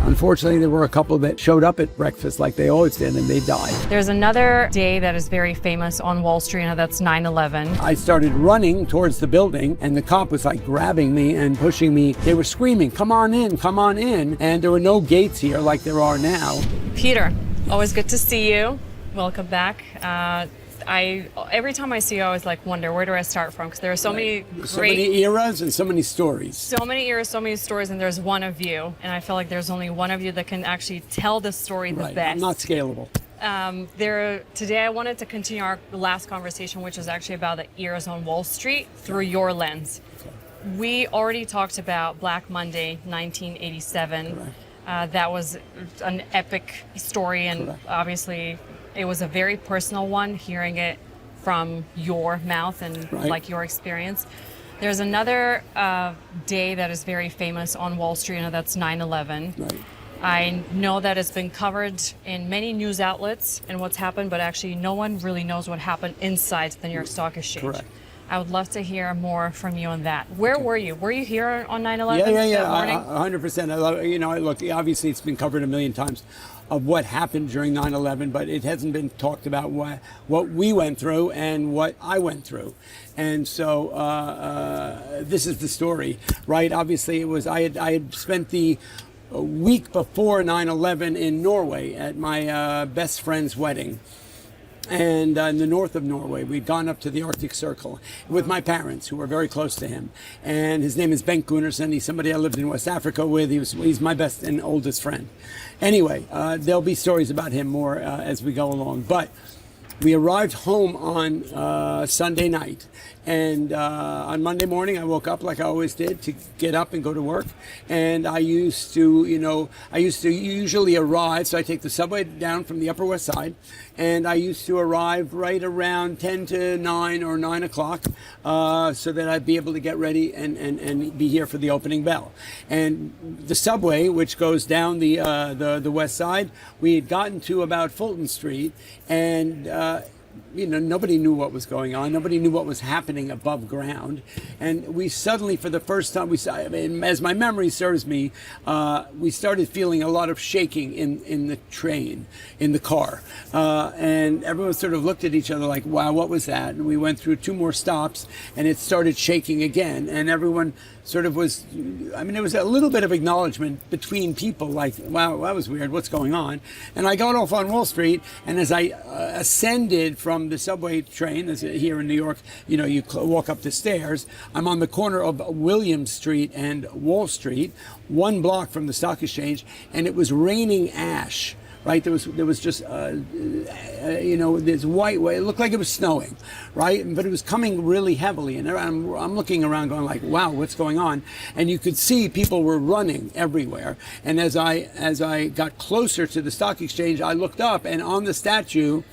Unfortunately, there were a couple that showed up at breakfast like they always did, and they died. There's another day that is very famous on Wall Street, and that's 9/11. I started running towards the building, and the cop was like grabbing me and pushing me. They were screaming, come on in, come on in. And there were no gates here like there are now. Peter, always good to see you. Welcome back. Every time I see you, I always wonder, where do I start from? Because there are so many eras and so many stories. So many eras, so many stories, and there's one of you. And I feel like there's only one of you that can actually tell the story the best. I'm not scalable. Today I wanted to continue our last conversation, which is actually about the eras on Wall Street through your lens. Okay. We already talked about Black Monday, 1987. That was an epic story, and obviously it was a very personal one, hearing it from your mouth and your experience. There's another day that is very famous on Wall Street, and that's 9/11. I know that it's been covered in many news outlets and what's happened, but actually no one really knows what happened inside the New York Stock Exchange. Correct. I would love to hear more from you on that. Where were you? Were you here on 9/11? Yeah, 100%. Look, obviously it's been covered a million times of what happened during 9/11, but it hasn't been talked about what we went through and what I went through. And so this is the story, right? Obviously it was, I had spent the week before 9/11 in Norway at my best friend's wedding. And in the north of Norway, we'd gone up to the Arctic Circle with my parents, who were very close to him. And his name is Bengt Gunnarsson. He's somebody I lived in West Africa with. He's my best and oldest friend. Anyway, there'll be stories about him more as we go along. But we arrived home on Sunday night. And on Monday morning, I woke up like I always did to get up and go to work. And I used to usually arrive, so I take the subway down from the Upper West Side, and I used to arrive right around 10 to 9 or 9 o'clock so that I'd be able to get ready and be here for the opening bell. And the subway, which goes down the West Side, we had gotten to about Fulton Street, and nobody knew what was going on. Nobody knew what was happening above ground. And we suddenly, for the first time, as my memory serves me, we started feeling a lot of shaking in the train, in the car. And everyone sort of looked at each other like, wow, what was that? And we went through 2 more stops, and it started shaking again. And everyone sort of was, there was a little bit of acknowledgement between people, like, wow, that was weird, what's going on? And I got off on Wall Street, and as I ascended from the subway train, as here in New York, you walk up the stairs, I'm on the corner of William Street and Wall Street, 1 block from the Stock Exchange, and it was raining ash. Right, there was just this white way. It looked like it was snowing, right? But it was coming really heavily, and I'm looking around, going like, "Wow, what's going on?" And you could see people were running everywhere. And as I got closer to the Stock Exchange, I looked up, and on the statue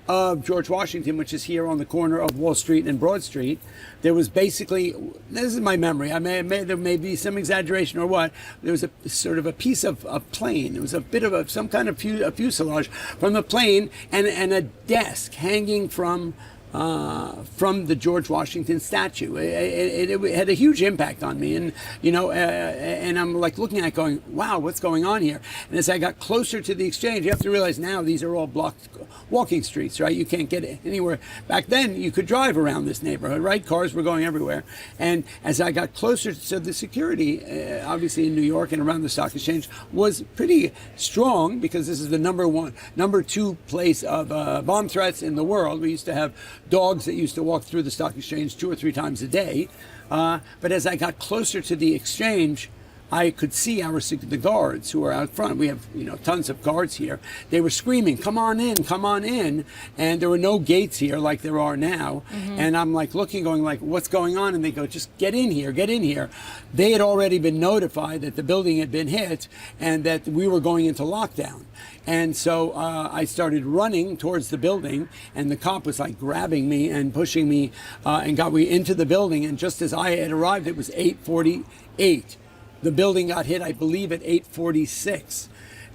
of George Washington, which is here on the corner of Wall Street and Broad Street, there was basically, this is my memory, there may be some exaggeration or what, there was a sort of a piece of plane. There was a bit of some kind of fuselage from the plane, and a desk hanging from the George Washington statue. It had a huge impact on me, and and I'm like looking at it going, wow, what's going on here? And as I got closer to the exchange, you have to realize now these are all blocked walking streets, right? You can't get anywhere. Back then, you could drive around this neighborhood, right? Cars were going everywhere. And as I got closer, so the security, obviously in New York and around the Stock Exchange, was pretty strong, because this is the number 2 place of bomb threats in the world. We used to have dogs that used to walk through the Stock Exchange 2 or 3 times a day. But as I got closer to the exchange, I could see the guards who were out front. We have, tons of guards here. They were screaming, come on in, come on in. And there were no gates here like there are now. Mm-hmm. And I'm like looking, going like, what's going on? And they go, just get in here, get in here. They had already been notified that the building had been hit and that we were going into lockdown. And so I started running towards the building, and the cop was like grabbing me and pushing me and got me into the building. And just as I had arrived, it was 8:48. The building got hit, I believe, at 8:46.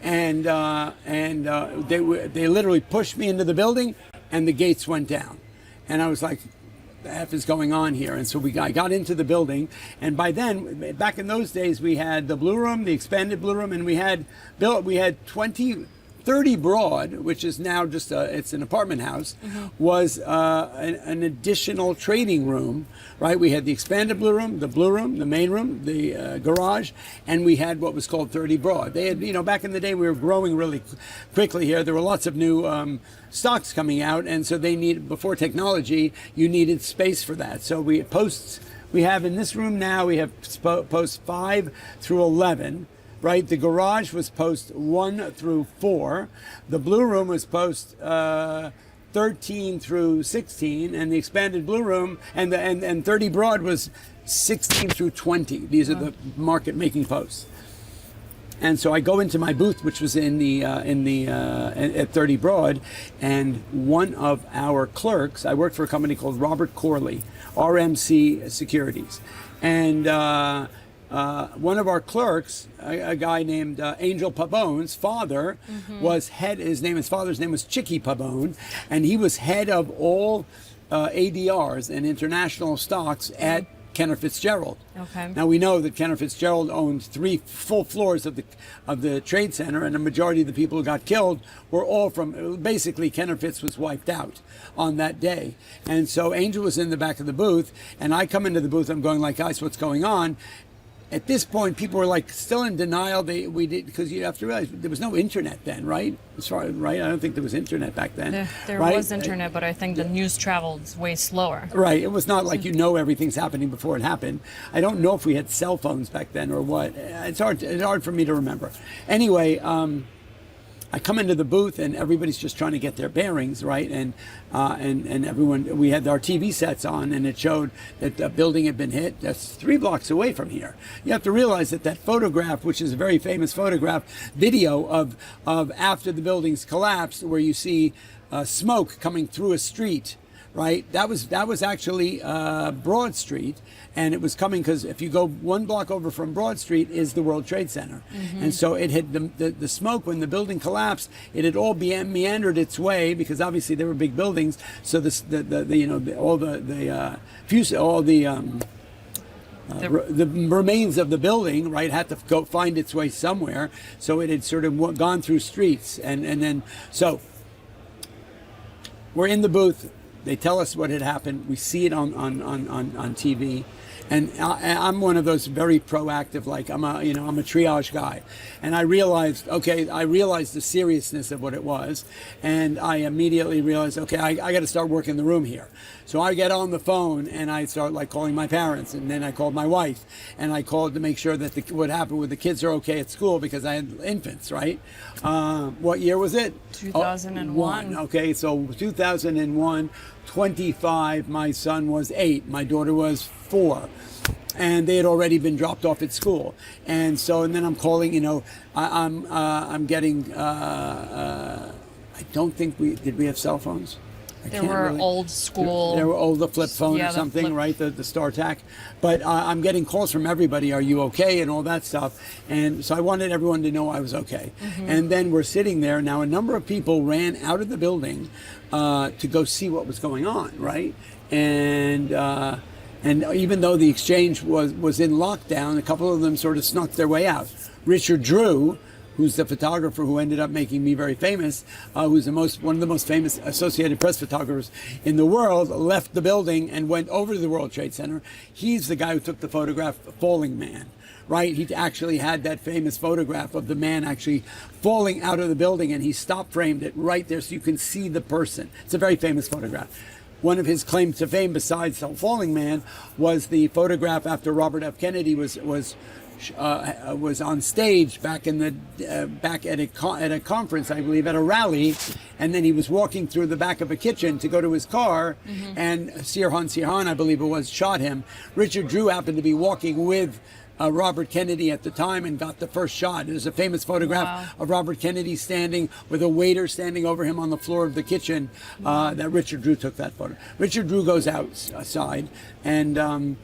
And they literally pushed me into the building, and the gates went down. And I was like, the F is going on here? And so I got into the building, and by then, back in those days, we had the blue room, the expanded blue room, and we had 30 Broad, which is now just it's an apartment house, was an additional trading room, right? We had the expanded blue room, the main room, the garage, and we had what was called 30 Broad. They had, back in the day, we were growing really quickly here. There were lots of new stocks coming out, and so they needed, before technology, you needed space for that. So we have in this room now, we have posts 5 through 11. Right, the garage was post 1 through 4. The blue room was post 13 through 16, and the expanded blue room and 30 Broad was 16 through 20. These are the market making posts. And so I go into my booth, which was at 30 Broad, and one of our clerks, I worked for a company called Robert Corley, RMC Securities, and one of our clerks, a guy named Angel Pabone's father, his father's name was Chicky Pabone, and he was head of all ADRs and international stocks at Cantor Fitzgerald. Okay. Now we know that Cantor Fitzgerald owned 3 full floors of the trade center, and the majority of the people who got killed were all from, basically Cantor Fitz was wiped out on that day. And so Angel was in the back of the booth, and I come into the booth, I'm going like, guys, what's going on? At this point, people were like still in denial. Because you have to realize there was no internet then, right? Right? I don't think there was internet back then. There right? was internet, but I think the news traveled way slower. Right. It was not like everything's happening before it happened. I don't know if we had cell phones back then or what. It's hard for me to remember. Anyway, I come into the booth and everybody's just trying to get their bearings, right? And everyone, we had our TV sets on, and it showed that the building had been hit. That's 3 blocks away from here. You have to realize that photograph, which is a very famous photograph, video of after the buildings collapsed, where you see smoke coming through a street. Right, that was actually Broad Street, and it was coming because if you go 1 block over from Broad Street is the World Trade Center, and so it had the smoke when the building collapsed. It had all meandered its way because obviously there were big buildings, so the remains of the building, right, had to go find its way somewhere. So it had sort of gone through streets, and then so we're in the booth. They tell us what had happened. We see it on TV, and I'm one of those very proactive. Like I'm a triage guy, and I realized the seriousness of what it was, and I immediately realized, okay, I got to start working the room here. So I get on the phone and I start calling my parents, and then I called my wife, and I called to make sure that what happened with the kids are okay at school because I had infants, right? What year was it? 2001. Okay, so 2001, 25. My son was 8. My daughter was 4. And they had already been dropped off at school, and then I'm calling. I'm getting. I don't think did we have cell phones. There were old school. There were the flip phone or something, right? The StarTAC. But I'm getting calls from everybody. Are you okay? And all that stuff. And so I wanted everyone to know I was okay. And then we're sitting there. Now a number of people ran out of the building to go see what was going on, right? And even though the exchange was in lockdown, a couple of them sort of snuck their way out. Richard Drew, who's the photographer who ended up making me very famous, who's one of the most famous Associated Press photographers in the world, left the building and went over to the World Trade Center. He's the guy who took the photograph, Falling Man, right? He actually had that famous photograph of the man actually falling out of the building, and he stop framed it right there so you can see the person. It's a very famous photograph. One of his claims to fame, besides the Falling Man, was the photograph after Robert F. Kennedy was on stage back at a conference, I believe, at a rally, and then he was walking through the back of a kitchen to go to his car, and Sirhan, I believe it was, shot him. Richard Drew happened to be walking with Robert Kennedy at the time and got the first shot. There's a famous photograph of Robert Kennedy standing with a waiter standing over him on the floor of the kitchen. That Richard Drew took that photo. Richard Drew goes outside, and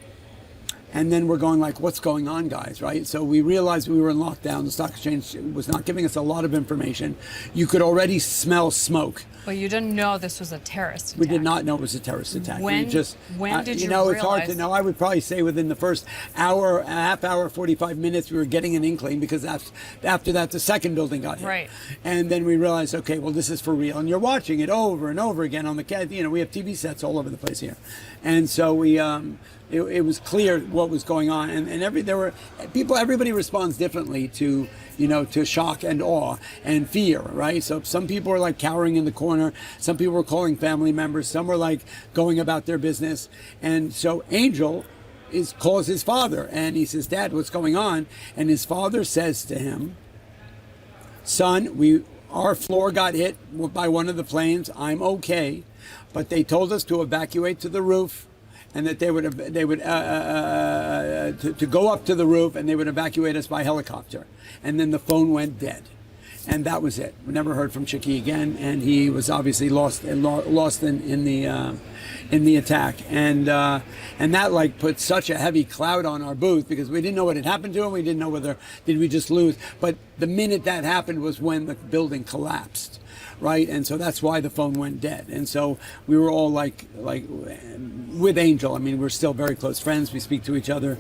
And then we're going like, what's going on, guys, right? So we realized we were in lockdown. The stock exchange was not giving us a lot of information. You could already smell smoke. But you didn't know this was a terrorist attack. We did not know it was a terrorist attack. When we just, when did you know, realize? it's hard to know. I would probably say within the first hour, half hour, 45 minutes, we were getting an inkling, because after that, the second building got hit. Right. And then we realized, okay, well, this is for real. And you're watching it over and over again on the, we have TV sets all over the place here. And so we, it was clear what was going on, and everybody responds differently to to shock and awe and fear, right? So some people were like cowering in the corner, some people were calling family members, some were like going about their business. And so Angel calls his father, and he says, "Dad, what's going on?" And his father says to him, "Son, our floor got hit by one of the planes. I'm okay, but they told us to evacuate to the roof, and that they would to go up to the roof, and they would evacuate us by helicopter." And then the phone went dead, and that was it. We never heard from Chicky again, and he was obviously lost in the attack, and that like put such a heavy cloud on our booth, because we didn't know what had happened to him. We didn't know whether did we just lose, but the minute that happened was when the building collapsed. Right, and so that's why the phone went dead. And so we were all like with Angel. I mean, we're still very close friends. We speak to each other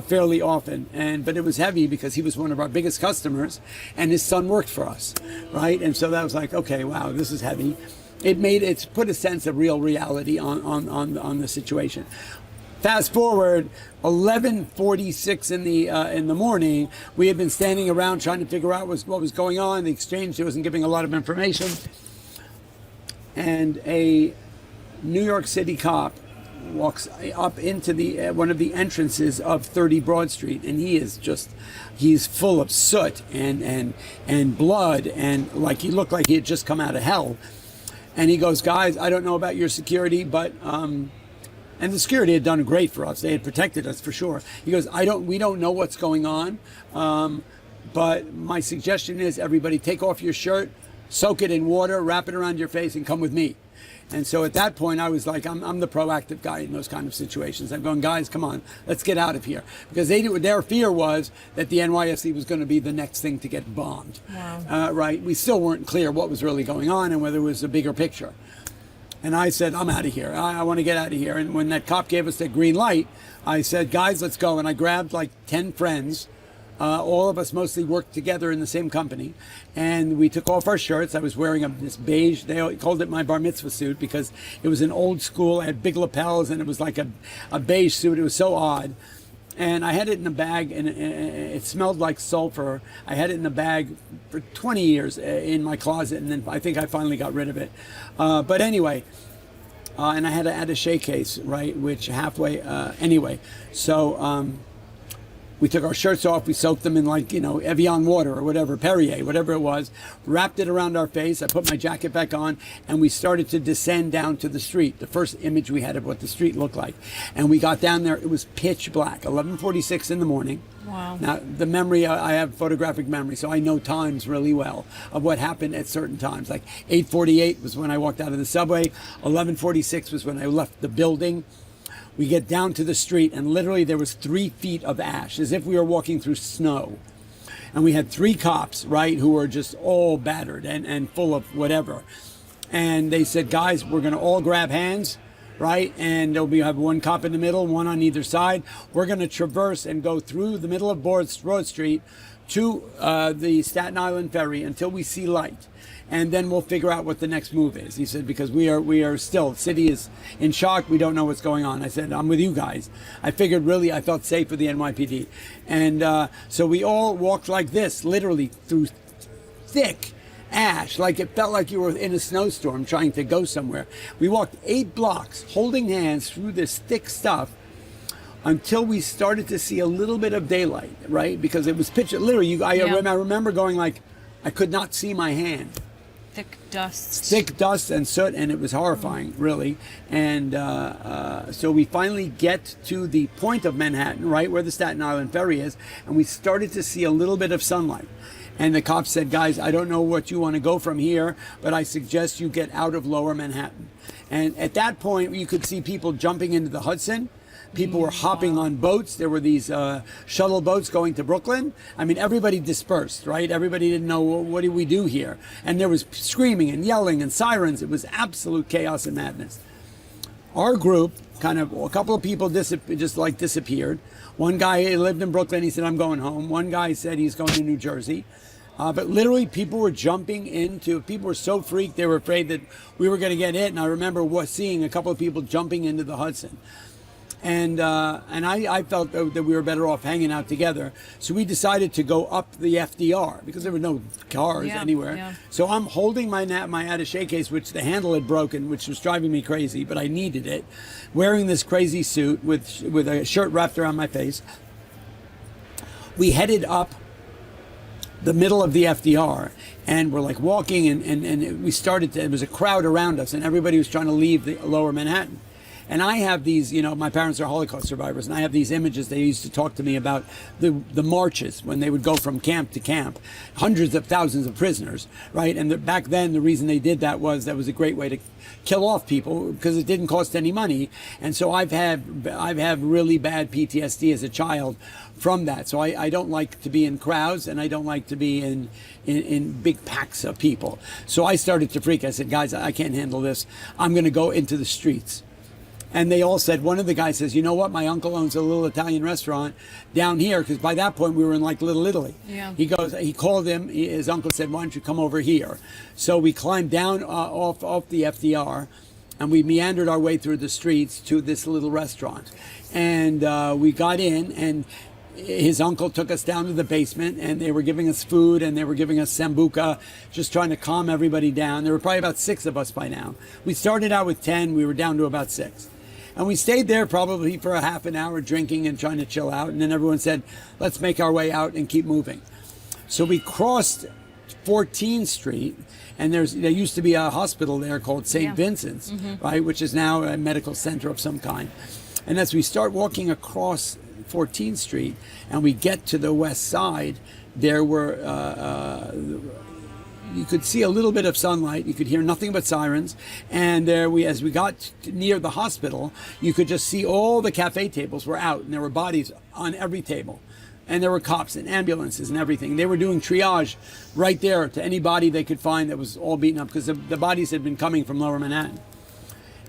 fairly often. But it was heavy because he was one of our biggest customers, and his son worked for us, right? And so that was like, okay, wow, this is heavy. It's put a sense of real reality on the situation. Fast forward, 11:46 in the morning, we had been standing around trying to figure out what was going on. The exchange wasn't giving a lot of information, and a New York City cop walks up into one of the entrances of 30 Broad Street, and he's full of soot and blood, and like he looked like he had just come out of hell. And he goes, "Guys, I don't know about your security, but and the security had done great for us. They had protected us for sure." He goes, we don't know what's going on, but my suggestion is everybody take off your shirt, soak it in water, wrap it around your face, and come with me. And so at that point, I was like, I'm the proactive guy in those kind of situations. I'm going, "Guys, come on, let's get out of here." Because their fear was that the NYSE was going to be the next thing to get bombed. Wow. Right? We still weren't clear what was really going on and whether it was a bigger picture. And I said, "I'm out of here. I want to get out of here." And when that cop gave us the green light, I said, "Guys, let's go." And I grabbed like 10 friends. All of us mostly worked together in the same company. And we took off our shirts. I was wearing this beige, they called it my bar mitzvah suit, because it was an old school. I had big lapels, and it was like a beige suit. It was so odd. And I had it in a bag, and it smelled like sulfur. I had it in a bag for 20 years in my closet, and then I think I finally got rid of it. But anyway, and I had to add a shake case, right, which halfway, anyway. So we took our shirts off, we soaked them in like, Evian water or whatever, Perrier, whatever it was, wrapped it around our face. I put my jacket back on, and we started to descend down to the street. The first image we had of what the street looked like. And we got down there, it was pitch black, 11:46 in the morning. Wow. Now, the memory, I have photographic memory, so I know times really well of what happened at certain times. Like 8:48 was when I walked out of the subway, 11:46 was when I left the building. We get down to the street, and literally there was 3 feet of ash, as if we were walking through snow. And we had 3 cops, right, who were just all battered and full of whatever. And they said, "Guys, we're going to all grab hands, right? And have one cop in the middle, one on either side. We're going to traverse and go through the middle of Broad Street to the Staten Island Ferry until we see light. And then we'll figure out what the next move is." He said, "Because we are still, the city is in shock. We don't know what's going on." I said, "I'm with you guys." I figured really I felt safe with the NYPD. And so we all walked like this, literally through thick ash, like it felt like you were in a snowstorm trying to go somewhere. We walked 8 blocks holding hands through this thick stuff until we started to see a little bit of daylight, right? Because it was pitch, literally, I remember going like, I could not see my hand. Thick dust And soot, and it was horrifying, really. And so we finally get to the point of Manhattan, right where the Staten Island Ferry is, and we started to see a little bit of sunlight. And the cops said, "Guys, I don't know what you want to go from here, but I suggest you get out of lower Manhattan." And at that point, you could see people jumping into the Hudson. People were hopping on boats. There were these shuttle boats going to Brooklyn. I mean, everybody dispersed, right? Everybody didn't know, well, what do we do here? And there was screaming and yelling and sirens. It was absolute chaos and madness. Our group, kind of, a couple of people just like disappeared. One guy lived in Brooklyn. He said, I'm going home. One guy said he's going to New Jersey. But literally, people were jumping into, people were so freaked, they were afraid that we were going to get hit. And I remember seeing a couple of people jumping into the Hudson. And I felt that we were better off hanging out together. So we decided to go up the FDR because there were no cars anywhere. Yeah. So I'm holding my attaché case, which the handle had broken, which was driving me crazy, but I needed it. Wearing this crazy suit with a shirt wrapped around my face. We headed up the middle of the FDR, and we're like walking, and we started to, there was a crowd around us, and everybody was trying to leave the lower Manhattan. And I have these, my parents are Holocaust survivors, and I have these images. They used to talk to me about the marches when they would go from camp to camp, hundreds of thousands of prisoners, right? And back then, the reason they did that was a great way to kill off people because it didn't cost any money. And so I've had really bad PTSD as a child from that. So I don't like to be in crowds, and I don't like to be in big packs of people. So I started to freak. I said, guys, I can't handle this. I'm going to go into the streets. And they all said, one of the guys says, you know what, my uncle owns a little Italian restaurant down here, because by that point we were in like Little Italy. Yeah. He called him, his uncle said, why don't you come over here? So we climbed down off the FDR, and we meandered our way through the streets to this little restaurant. And we got in, and his uncle took us down to the basement, and they were giving us food, and they were giving us sambuca, just trying to calm everybody down. There were probably about 6 of us by now. We started out with 10, we were down to about 6. And we stayed there probably for a half an hour drinking and trying to chill out. And then everyone said, let's make our way out and keep moving. So we crossed 14th Street, and there used to be a hospital there called St. Vincent's, right, which is now a medical center of some kind. And as we start walking across 14th Street and we get to the west side, there were you could see a little bit of sunlight. You could hear nothing but sirens. And as we got near the hospital, you could just see all the cafe tables were out, and there were bodies on every table. And there were cops and ambulances and everything. They were doing triage right there to any body they could find that was all beaten up, because the bodies had been coming from Lower Manhattan.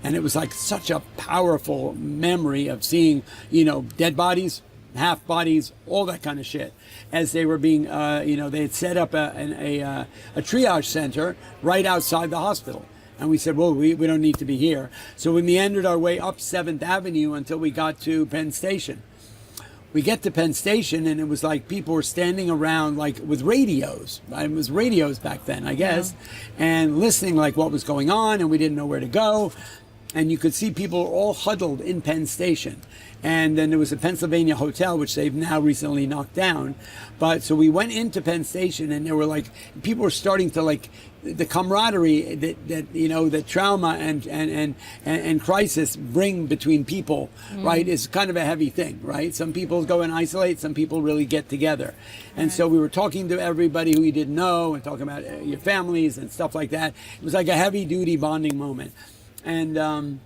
And it was like such a powerful memory of seeing, dead bodies, half bodies, all that kind of shit, as they were being, they had set up a triage center right outside the hospital. And we said, well, we don't need to be here. So we meandered our way up 7th Avenue until we got to Penn Station. We get to Penn Station, and it was like people were standing around like with radios. It was radios back then, I guess, and listening like what was going on, and we didn't know where to go. And you could see people all huddled in Penn Station. And then there was a Pennsylvania hotel, which they've now recently knocked down. But so we went into Penn Station, and there were like, people were starting to like, the camaraderie that trauma and crisis bring between people, right, is kind of a heavy thing, right? Some people go and isolate, some people really get together. And so we were talking to everybody who you didn't know, and talking about your families and stuff like that. It was like a heavy duty bonding moment. And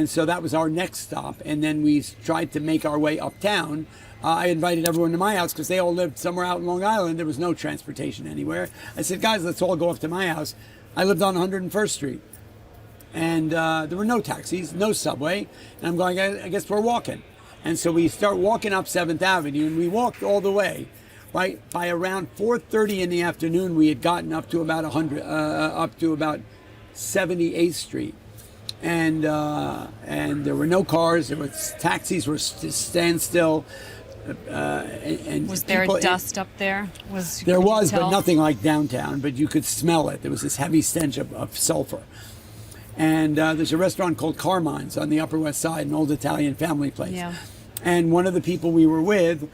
so that was our next stop. And then we tried to make our way uptown. I invited everyone to my house because they all lived somewhere out in Long Island. There was no transportation anywhere. I said, guys, let's all go up to my house. I lived on 101st Street. And there were no taxis, no subway. And I'm going, I guess we're walking. And so we start walking up 7th Avenue, and we walked all the way. Right by around 4:30 in the afternoon, we had gotten up to about 78th Street. And there were no cars. There was taxis were standstill. And was there dust up there? There was, but nothing like downtown. But you could smell it. There was this heavy stench of sulfur. And there's a restaurant called Carmine's on the Upper West Side, an old Italian family place. Yeah. And one of the people we were with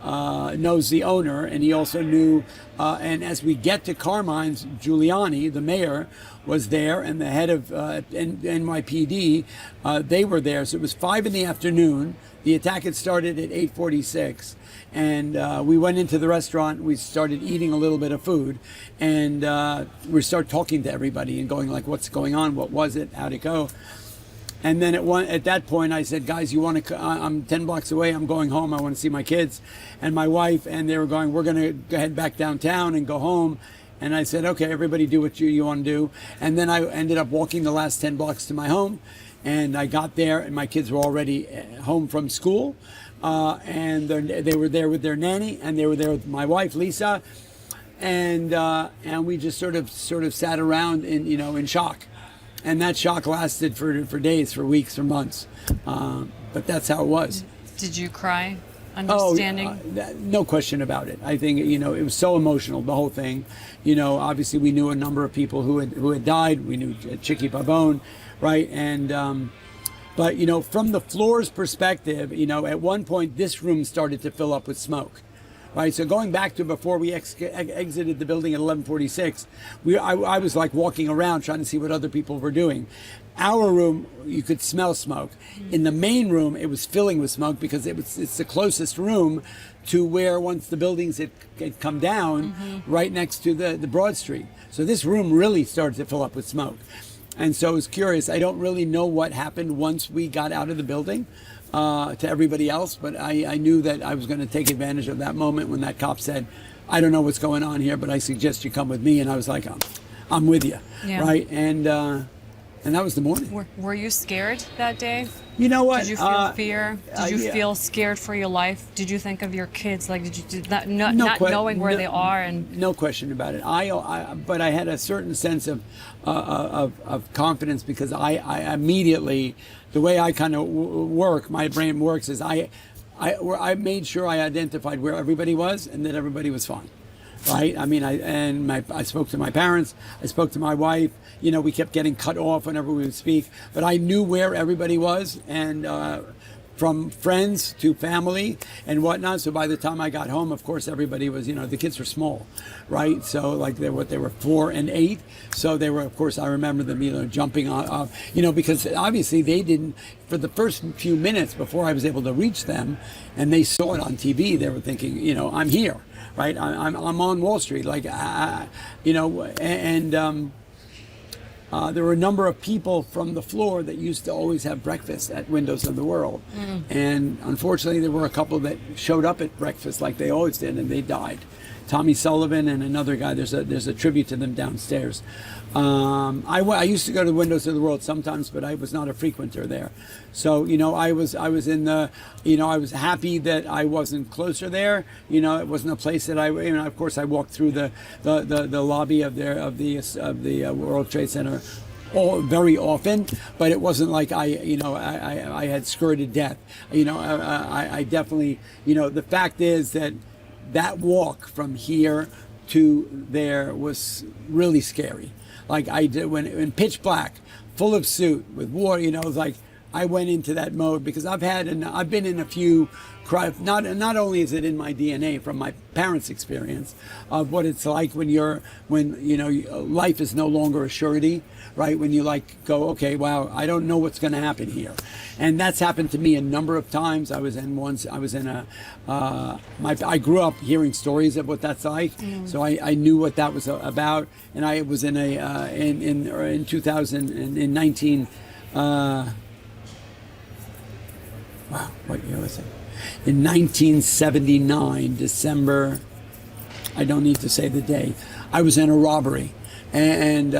knows the owner, and he also knew. And as we get to Carmine's, Giuliani, the mayor, was there, and the head of NYPD, they were there. So it was 5 in the afternoon. The attack had started at 8:46, and we went into the restaurant. We started eating a little bit of food, and we started talking to everybody and going like, "What's going on? What was it? How'd it go?" And then at that point, I said, guys, you want to, I'm 10 blocks away. I'm going home. I want to see my kids and my wife. And they were going, we're going to head back downtown and go home. And I said, okay, everybody do what you want to do. And then I ended up walking the last 10 blocks to my home. And I got there and my kids were already home from school. And they were there with their nanny, and they were there with my wife, Lisa. And we just sort of sat around in shock. And that shock lasted for days, for weeks, for months. But that's how it was. Did you cry? Understanding? No question about it. I think, it was so emotional, the whole thing. Obviously we knew a number of people who had died. We knew Chicky, Pabone, right? And, but, from the floor's perspective, at one point this room started to fill up with smoke. Right, so going back to before we exited the building at 11:46, I was like walking around trying to see what other people were doing. Our room, you could smell smoke. In the main room, it was filling with smoke because it's the closest room to where once the buildings had come down, right next to the Broad Street. So this room really started to fill up with smoke. And so it was curious. I don't really know what happened once we got out of the building. To everybody else, but I knew that I was going to take advantage of that moment when that cop said, I don't know what's going on here, but I suggest you come with me. And I was like, I'm with you, right? And that was the morning. Were you scared that day? You know what? Did you feel fear? Did you feel scared for your life? Did you think of your kids? Like, not knowing where they are? And no question about it. But I had a certain sense of confidence because I immediately, the way I kind of work, my brain works is I made sure I identified where everybody was and that everybody was fine. Right? I mean, I spoke to my parents, I spoke to my wife, we kept getting cut off whenever we would speak, but I knew where everybody was, and from friends to family and whatnot. So by the time I got home, of course, everybody was, the kids were small, right? So like they were 4 and 8. So they were, of course, I remember them, jumping on, because obviously they didn't, for the first few minutes before I was able to reach them and they saw it on TV, they were thinking, I'm here. Right, I'm on Wall Street, there were a number of people from the floor that used to always have breakfast at Windows of the World, and unfortunately there were a couple that showed up at breakfast like they always did, and they died. Tommy Sullivan and another guy. There's a tribute to them downstairs. I used to go to Windows of the World sometimes, but I was not a frequenter there. So I was in the, I was happy that I wasn't closer there. It wasn't a place that of course I walked through the lobby of the World Trade Center very often, but it wasn't like I had skirted death. I definitely, the fact is that walk from here to there was really scary. Like I did when in pitch black, full of soot with water, it was like I went into that mode because I've been in a few. Not only is it in my DNA from my parents' experience of what it's like when life is no longer a surety, right? When you go, okay, wow, I don't know what's going to happen here, and that's happened to me a number of times. I grew up hearing stories of what that's like, so I knew what that was about, and I was in 2019. Wow, what year was it? In 1979, December, I don't need to say the day, I was in a robbery, and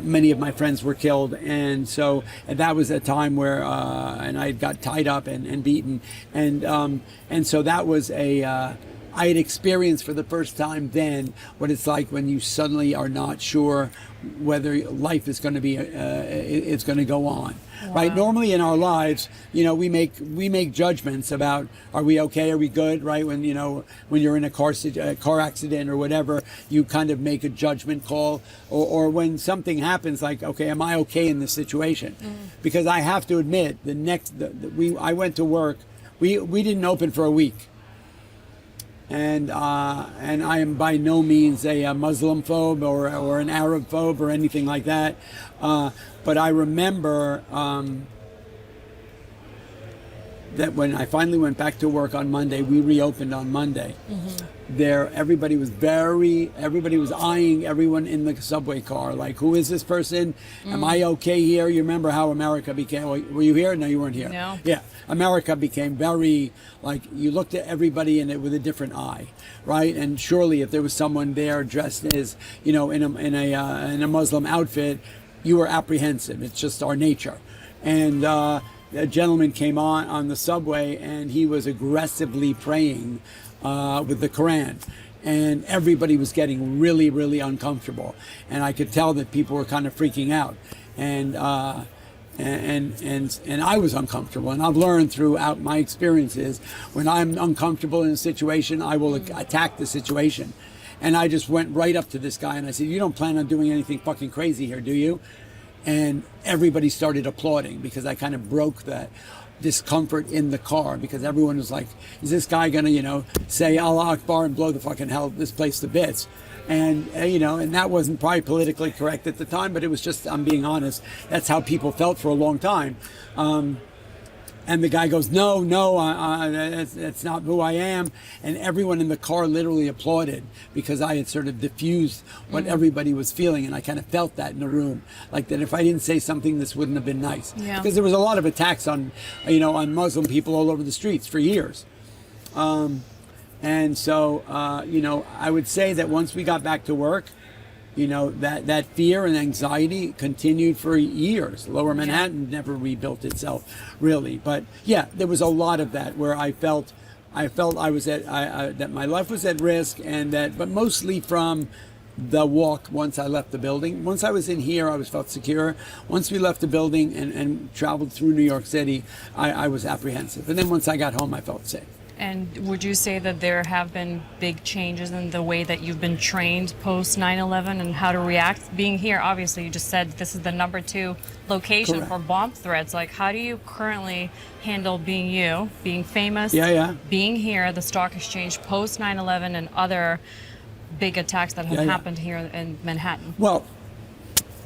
many of my friends were killed, and that was a time where, and I got tied up and beaten, and so that was I had experienced for the first time then what it's like when you suddenly are not sure whether life is going to be it's going to go on. Wow. Right? Normally in our lives, we make judgments about are we okay, are we good, right? When you're in a car accident or whatever, you kind of make a judgment call, or when something happens, like, okay, am I okay in this situation? Because I have to admit, I went to work, we didn't open for a week. And I am by no means a Muslim phobe or an Arab phobe or anything like that. But I remember that when I finally went back to work on Monday, we reopened on Monday. Everybody was eyeing everyone in the subway car, like, who is this person? Am I okay here? You remember how America became, were you here? No, you weren't here. No. Yeah, America became very, like, you looked at everybody in it with a different eye, right? And surely if there was someone there dressed as, in a Muslim outfit, you were apprehensive. It's just our nature. And a gentleman came on the subway, and he was aggressively praying with the Quran, and everybody was getting really, really uncomfortable, and I could tell that people were kind of freaking out, and I was uncomfortable. And I've learned throughout my experiences, when I'm uncomfortable in a situation, I will attack the situation. And I just went right up to this guy and I said, "You don't plan on doing anything fucking crazy here, do you?" And everybody started applauding, because I kind of broke that discomfort in the car, because everyone was like, is this guy gonna, say Allah Akbar and blow the fucking hell this place to bits? And, and that wasn't probably politically correct at the time, but it was just, I'm being honest, that's how people felt for a long time. And the guy goes, no, that's not who I am. And everyone in the car literally applauded, because I had sort of diffused what everybody was feeling. And I kind of felt that in the room, like that if I didn't say something, this wouldn't have been nice. Yeah. Because there was a lot of attacks on, on Muslim people all over the streets for years. And so, I would say that once we got back to work, that fear and anxiety continued for years. Lower Manhattan never rebuilt itself, really. But yeah, there was a lot of that where I felt I was that my life was at risk, but mostly from the walk once I left the building. Once I was in here, I felt secure. Once we left the building and traveled through New York City, I was apprehensive. And then once I got home, I felt safe. And would you say that there have been big changes in the way that you've been trained post 9/11 and how to react? Being here, obviously, you just said this is the number 2 location Correct. for bomb threats. Like, how do you currently handle being you, being famous, being here at the stock exchange post 9/11 and other big attacks that have happened here in Manhattan? Well,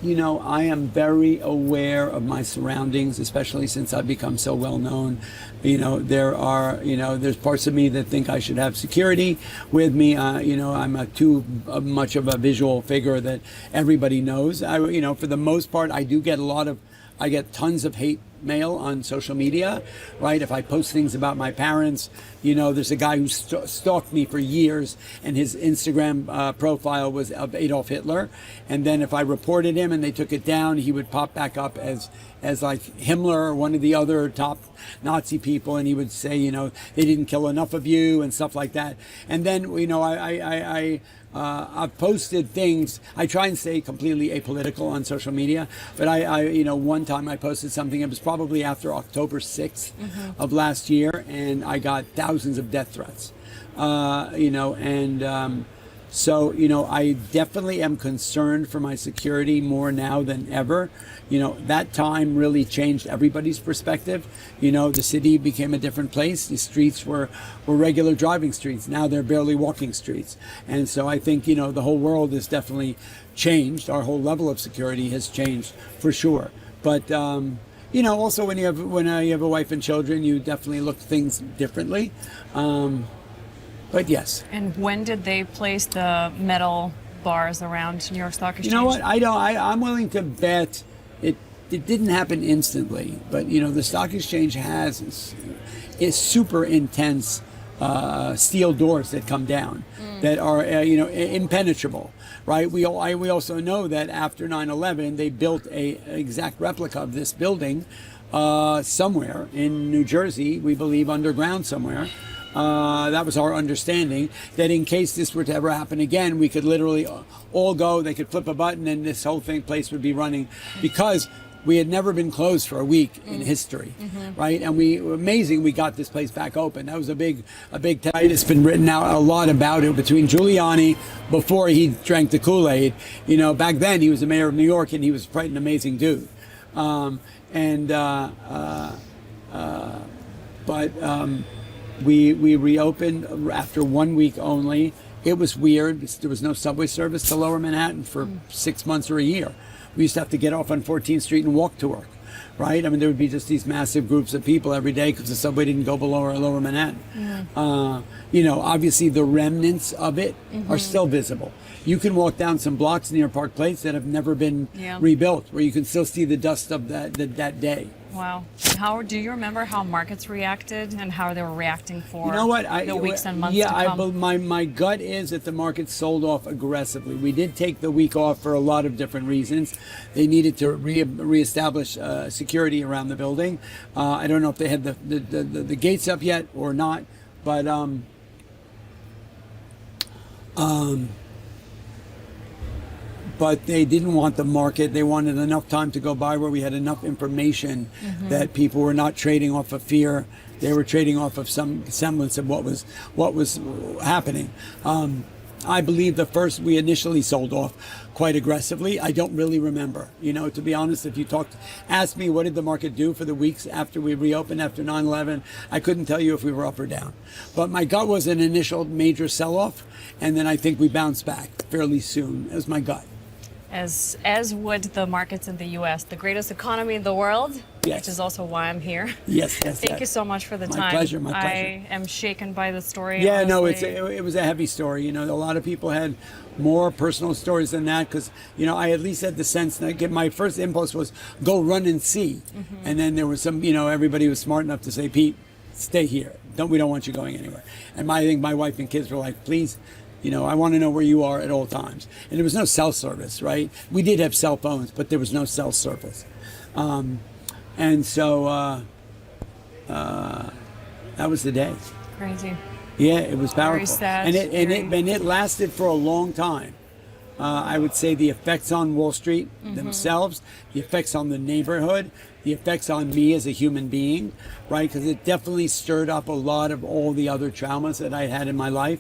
I am very aware of my surroundings, especially since I've become so well known. There's parts of me that think I should have security with me. I'm too much of a visual figure that everybody knows. For the most part, I get tons of hate mail on social media, right? If I post things about my parents, there's a guy who stalked me for years, and his Instagram profile was of Adolf Hitler. And then if I reported him and they took it down, he would pop back up as like Himmler or one of the other top Nazi people, and he would say, they didn't kill enough of you and stuff like that. And then, I've posted things. I try and stay completely apolitical on social media, but one time I posted something. It was probably after October 6th of last year, and I got thousands of death threats. So, I definitely am concerned for my security more now than ever. That time really changed everybody's perspective. The city became a different place. The streets were regular driving streets. Now they're barely walking streets. And so I think, the whole world has definitely changed. Our whole level of security has changed for sure. But, also when you have a wife and children, you definitely look at things differently. But yes. And when did they place the metal bars around New York Stock Exchange? You know what? I'm willing to bet it didn't happen instantly. But the stock exchange is super intense steel doors that come down that are impenetrable. Right. We also know that after 9/11, they built an exact replica of this building somewhere in New Jersey. We believe underground somewhere. That was our understanding, that in case this were to ever happen again, we could literally all go, they could flip a button and this whole place would be running, because we had never been closed for a week in history, right? And amazing we got this place back open. That was a big tide. It's been written out a lot about it between Giuliani, before he drank the Kool-Aid. Back then he was the mayor of New York, and he was quite an amazing dude. We reopened after 1 week only. It was weird. There was no subway service to Lower Manhattan for 6 months or a year. We used to have to get off on 14th Street and walk to work. right? I mean, there would be just these massive groups of people every day because the subway didn't go below or lower Manhattan. You know, obviously the remnants of it are still visible. You can walk down some blocks near Park Place that have never been rebuilt, where you can still see the dust of that day. Wow. How do you remember how markets reacted and how they were reacting for You know what? the weeks and months to come? My gut is that the market sold off aggressively. We did take the week off for a lot of different reasons. They needed to reestablish security around the building. I don't know if they had the gates up yet or not, but but they didn't want the market. They wanted enough time to go by where we had enough information that people were not trading off of fear. They were trading off of some semblance of what was happening. I believe we initially sold off quite aggressively. I don't really remember. You know, to be honest, if you asked me what did the market do for the weeks after we reopened after 9/11, I couldn't tell you if we were up or down. But my gut was an initial major sell-off, and then I think we bounced back fairly soon. That was my gut. As would the markets in the U.S., the greatest economy in the world, yes. which is also why I'm here. Yes. Thank you so much for the time. My pleasure. I am shaken by the story. Yeah, honestly. no, it was a heavy story. You know, a lot of people had more personal stories than that because, you know, I at least had the sense that my first impulse was go run and see. And then there was some, you know, everybody was smart enough to say, Pete, stay here. We don't want you going anywhere. And I think my wife and kids were like, please, you know, I want to know where you are at all times. And there was no cell service, right? We did have cell phones, but there was no cell service. And so that was the day. Crazy. Yeah, it was powerful. Very sad. And it lasted for a long time. I would say the effects on Wall Street themselves, the effects on the neighborhood, the effects on me as a human being, right? Because it definitely stirred up a lot of all the other traumas that I had in my life,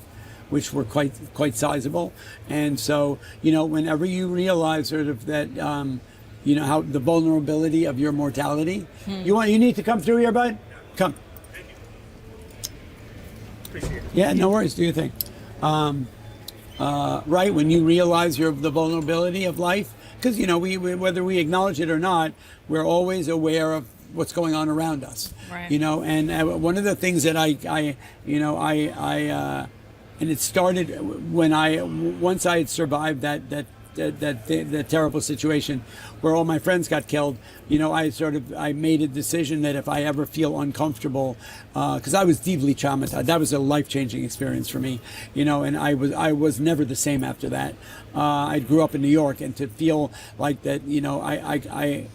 which were quite sizable. And so, you know, whenever you realize sort of that, you know, how the vulnerability of your mortality, you need to come through here, bud? Come. Appreciate it. Yeah, no worries, do your thing. Right, when you realize the vulnerability of life, because, you know, we whether we acknowledge it or not, we're always aware of what's going on around us. Right. You know, and one of the things that and it started when once I had survived that terrible situation where all my friends got killed. You know, I made a decision that if I ever feel uncomfortable, because I was deeply traumatized, that was a life-changing experience for me. You know, and I was never the same after that. I grew up in New York, and to feel like that, you know, I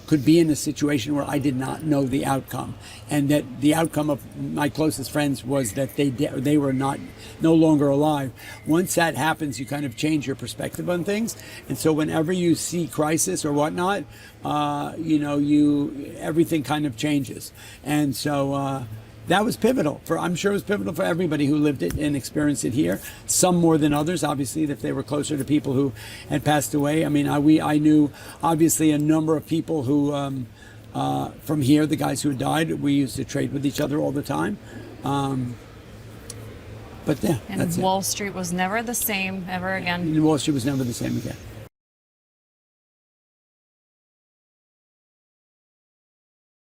could be in a situation where I did not know the outcome, and that the outcome of my closest friends was that they were no longer alive. Once that happens, you kind of change your perspective on things, and so whenever you see crisis or whatnot, you know, everything kind of changes, and so. That was pivotal I'm sure it was pivotal for everybody who lived it and experienced it here. Some more than others, obviously, if they were closer to people who had passed away. I mean, I knew obviously a number of people who, from here, the guys who had died, we used to trade with each other all the time. But yeah, and that's Wall Street was never the same ever again. Wall Street was never the same again.